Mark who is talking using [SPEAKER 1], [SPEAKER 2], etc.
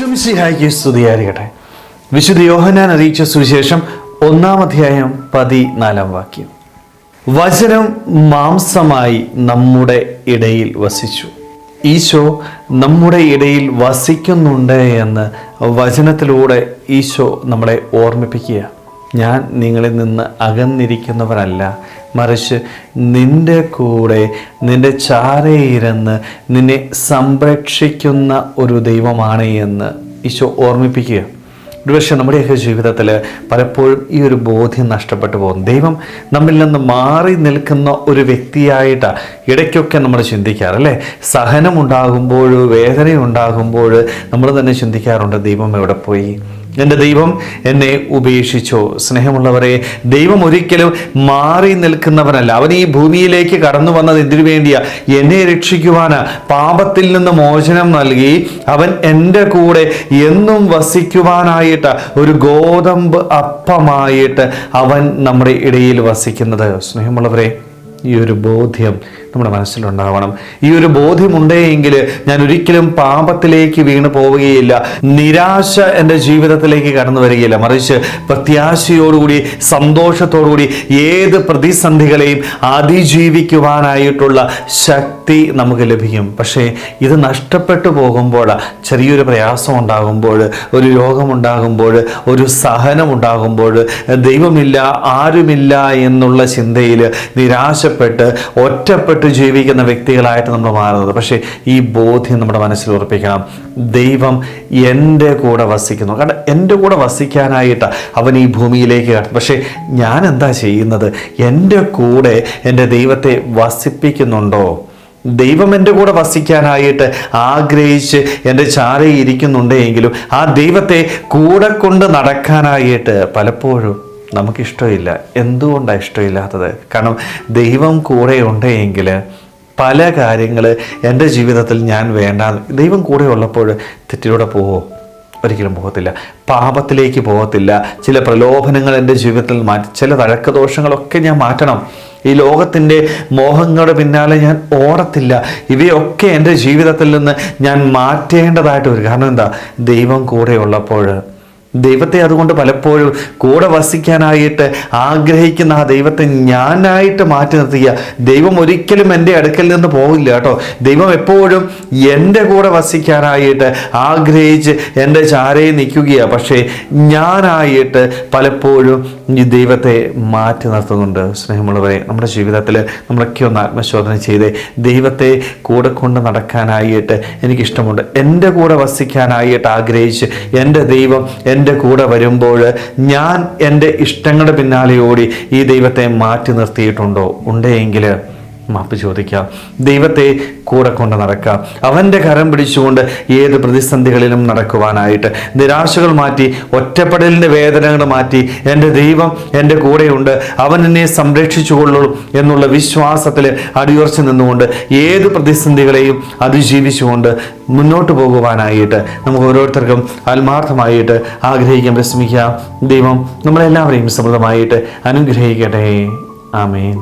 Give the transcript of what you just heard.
[SPEAKER 1] ഈശോമിശിഹായ്ക്ക് സ്തുതിയായിരിക്കട്ടെ. വിശുദ്ധ യോഹന്നാൻ അറിയിച്ച സുവിശേഷം 1-ാം അധ്യായം 14-ാം വാക്യം. വചനം മാംസമായി നമ്മുടെ ഇടയിൽ വസിച്ചു. ഈശോ നമ്മുടെ ഇടയിൽ വസിക്കുന്നുണ്ട് എന്ന് വചനത്തിലൂടെ ഈശോ നമ്മളെ ഓർമ്മിപ്പിക്കുക. ഞാൻ നിങ്ങളിൽ നിന്ന് അകന്നിരിക്കുന്നവരല്ല, മറിച്ച് നിൻ്റെ കൂടെ നിൻ്റെ ചാരയിരുന്ന് നിന്നെ സംരക്ഷിക്കുന്ന ഒരു ദൈവമാണ് എന്ന് ഈശോ ഓർമ്മിപ്പിക്കുക. ഒരുപക്ഷെ നമ്മുടെയൊക്കെ ജീവിതത്തിൽ പലപ്പോഴും ഈ ഒരു ബോധ്യം നഷ്ടപ്പെട്ടു പോകും. ദൈവം നമ്മിൽ നിന്ന് മാറി നിൽക്കുന്ന ഒരു വ്യക്തിയായിട്ടാണ് ഇടയ്ക്കൊക്കെ നമ്മൾ ചിന്തിക്കാറല്ലേ. സഹനമുണ്ടാകുമ്പോൾ, വേദനയുണ്ടാകുമ്പോൾ നമ്മൾ തന്നെ ചിന്തിക്കാറുണ്ട്, ദൈവം എവിടെ പോയി, എൻ്റെ ദൈവം എന്നെ ഉപേക്ഷിച്ചോ? സ്നേഹമുള്ളവരെ, ദൈവം ഒരിക്കലും മാറി നിൽക്കുന്നവനല്ല. അവൻ ഈ ഭൂമിയിലേക്ക് കടന്നു വന്നത് എന്തിനു വേണ്ടിയാ? എന്നെ രക്ഷിക്കുവാനാ. പാപത്തിൽ നിന്ന് മോചനം നൽകി അവൻ എൻ്റെ കൂടെ എന്നും വസിക്കുവാനായിട്ട് ഒരു ഗോതമ്പ് അപ്പമായിട്ട് അവൻ നമ്മുടെ ഇടയിൽ വസിക്കുന്നത്. സ്നേഹമുള്ളവരെ, ഈ ഒരു ബോധ്യം നമ്മുടെ മനസ്സിലുണ്ടാവണം. ഈ ഒരു ബോധ്യമുണ്ടെങ്കിൽ ഞാൻ ഒരിക്കലും പാപത്തിലേക്ക് വീണ് പോവുകയില്ല, നിരാശ എൻ്റെ ജീവിതത്തിലേക്ക് കടന്നു വരികയില്ല. മറിച്ച് പ്രത്യാശയോടുകൂടി, സന്തോഷത്തോടുകൂടി ഏത് പ്രതിസന്ധികളെയും അതിജീവിക്കുവാനായിട്ടുള്ള ശക്തി നമുക്ക് ലഭിക്കും. പക്ഷേ ഇത് നഷ്ടപ്പെട്ടു പോകുമ്പോൾ, ചെറിയൊരു പ്രയാസം ഉണ്ടാകുമ്പോൾ, ഒരു രോഗമുണ്ടാകുമ്പോൾ, ഒരു സഹനമുണ്ടാകുമ്പോൾ, ദൈവമില്ല, ആരുമില്ല എന്നുള്ള ചിന്തയിൽ നിരാശപ്പെട്ട് ഒറ്റപ്പെട്ട് ജീവിക്കുന്ന വ്യക്തികളായിട്ട് നമ്മൾ മാറുന്നത്. പക്ഷേ ഈ ബോധ്യം നമ്മുടെ മനസ്സിൽ ഉറപ്പിക്കണം. ദൈവം എൻ്റെ കൂടെ വസിക്കുന്നു. കാരണം എൻ്റെ കൂടെ വസിക്കാനായിട്ട് അവൻ ഈ ഭൂമിയിലേക്ക് കടന്നു. പക്ഷേ ഞാൻ എന്താ ചെയ്യുന്നത്? എൻ്റെ കൂടെ എൻ്റെ ദൈവത്തെ വസിപ്പിക്കുന്നുണ്ടോ? ദൈവം എൻ്റെ കൂടെ വസിക്കാനായിട്ട് ആഗ്രഹിച്ച് എൻ്റെ ചാരയിൽ ഇരിക്കുന്നുണ്ടെങ്കിലും ആ ദൈവത്തെ കൂടെ കൊണ്ട് നടക്കാനായിട്ട് പലപ്പോഴും നമുക്കിഷ്ടമില്ല. എന്തുകൊണ്ടാണ് ഇഷ്ടമില്ലാത്തത്? കാരണം ദൈവം കൂടെ ഉണ്ടെങ്കിൽ പല കാര്യങ്ങൾ എൻ്റെ ജീവിതത്തിൽ ഞാൻ വേണ്ട. ദൈവം കൂടെ ഉള്ളപ്പോൾ തെറ്റിലൂടെ പോവോ? ഒരിക്കലും പോകത്തില്ല. പാപത്തിലേക്ക് പോകത്തില്ല. ചില പ്രലോഭനങ്ങൾ എൻ്റെ ജീവിതത്തിൽ മാറ്റി, ചില തഴക്കദോഷങ്ങളൊക്കെ ഞാൻ മാറ്റണം. ഈ ലോകത്തിൻ്റെ മോഹങ്ങളുടെ പിന്നാലെ ഞാൻ ഓടത്തില്ല. ഇവയൊക്കെ എൻ്റെ ജീവിതത്തിൽ നിന്ന് ഞാൻ മാറ്റേണ്ടതായിട്ട് വരും. കാരണം എന്താ? ദൈവം കൂടെ ഉള്ളപ്പോൾ. ദൈവത്തെ അതുകൊണ്ട് പലപ്പോഴും കൂടെ വസിക്കാനായിട്ട് ആഗ്രഹിക്കുന്ന ആ ദൈവത്തെ ഞാനായിട്ട് മാറ്റി നിർത്തുക. ദൈവം ഒരിക്കലും എൻ്റെ അടുക്കൽ നിന്ന് പോകില്ല കേട്ടോ. ദൈവം എപ്പോഴും എൻ്റെ കൂടെ വസിക്കാനായിട്ട് ആഗ്രഹിച്ച് എൻ്റെ ചാരയിൽ നിൽക്കുകയാണ്. പക്ഷേ ഞാനായിട്ട് പലപ്പോഴും ഈ ദൈവത്തെ മാറ്റി നിർത്തുന്നുണ്ട്. സ്നേഹമുള്ളവരെ, നമ്മുടെ ജീവിതത്തിൽ നമ്മളൊക്കെ ഒന്ന് ആത്മശോധന ചെയ്ത് ദൈവത്തെ കൂടെ കൊണ്ട് നടക്കാനായിട്ട് എനിക്കിഷ്ടമുണ്ട്. എൻ്റെ കൂടെ വസിക്കാനായിട്ട് ആഗ്രഹിച്ച് എൻ്റെ ദൈവം എൻ്റെ കൂടെ വരുമ്പോൾ ഞാൻ എൻ്റെ ഇഷ്ടങ്ങളുടെ പിന്നാലെ ഓടി ഈ ദൈവത്തെ മാറ്റി നിർത്തിയിട്ടുണ്ടോ? ഉണ്ടെങ്കിൽ മാപ്പ് ചോദിക്കാം. ദൈവത്തെ കൂടെ കൊണ്ട് നടക്കാം. അവൻ്റെ കരം പിടിച്ചുകൊണ്ട് ഏത് പ്രതിസന്ധികളിലും നടക്കുവാനായിട്ട്. നിരാശകൾ മാറ്റി, ഒറ്റപ്പെടലിൻ്റെ വേദനകൾ മാറ്റി, എൻ്റെ ദൈവം എൻ്റെ കൂടെയുണ്ട്, അവൻ എന്നെ സംരക്ഷിച്ചുകൊള്ളും എന്നുള്ള വിശ്വാസത്തിൽ അടിയുറച്ച് നിന്നുകൊണ്ട് ഏത് പ്രതിസന്ധികളെയും അതിജീവിച്ചുകൊണ്ട് മുന്നോട്ട് പോകുവാനായിട്ട് നമുക്ക് ഓരോരുത്തർക്കും ആത്മാർത്ഥമായിട്ട് ആഗ്രഹിക്കാൻ ശ്രമിക്കാം. ദൈവം നമ്മളെല്ലാവരെയും സമൃദ്ധമായിട്ട് അനുഗ്രഹിക്കട്ടെ. ആമേൻ.